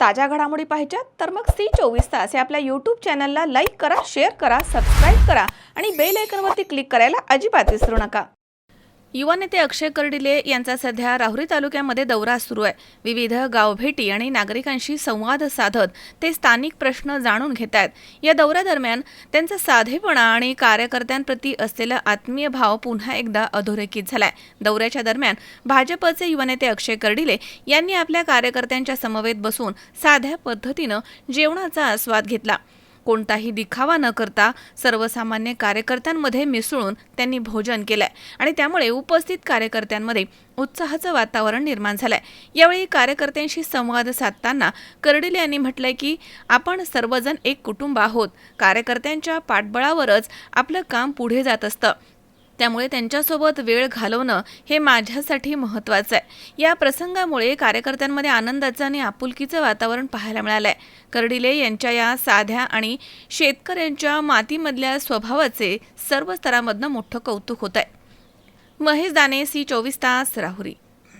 ताज्या घडामोडी पाहिजेत तर मग C24 तास या आपल्या यूट्यूब चॅनलला लाईक करा, शेअर करा, सबस्क्राईब करा आणि बेल आयकॉनवरती क्लिक करायला अजिबात विसरू नका। युवा नेते अक्षय कर्डिले यांचा सध्या राहुरी तालुक्यामध्ये दौरा सुरू आहे। विविध गावभेटी आणि नागरिकांशी संवाद साधत ते स्थानिक प्रश्न जाणून घेत आहेत। या दौऱ्यादरम्यान त्यांचा साधेपणा आणि कार्यकर्त्यांप्रती असलेला आत्मीय भाव पुन्हा एकदा अधोरेखित झालाय। दौऱ्याच्या दरम्यान भाजपचे युवा नेते अक्षय कर्डिले यांनी आपल्या कार्यकर्त्यांच्या समवेत बसून साध्या पद्धतीनं जेवणाचा आस्वाद घेतला। कोणताही दिखावा न करता सर्वसामान्य कार्यकर्त्यांमध्ये मिसळून त्यांनी भोजन केलंय आणि त्यामुळे उपस्थित कार्यकर्त्यांमध्ये उत्साहाचं वातावरण निर्माण झालंय। यावेळी कार्यकर्त्यांशी संवाद साधताना कर्डिले यांनी म्हटलंय की आपण सर्वजण एक कुटुंब आहोत। कार्यकर्त्यांच्या पाठबळावरच आपलं काम पुढे जात असतं, त्यामुळे त्यांच्यासोबत वेळ घालवणं हे माझ्यासाठी महत्त्वाचं आहे। या प्रसंगामुळे कार्यकर्त्यांमध्ये आनंदाचं आणि आपुलकीचं वातावरण पाहायला मिळालंय। कर्डिले यांच्या या साध्या आणि शेतकऱ्यांच्या मातीमधल्या स्वभावाचे सर्व स्तरांमधनं मोठं कौतुक होत आहे। महेश दाने, C24 तास, राहुरी।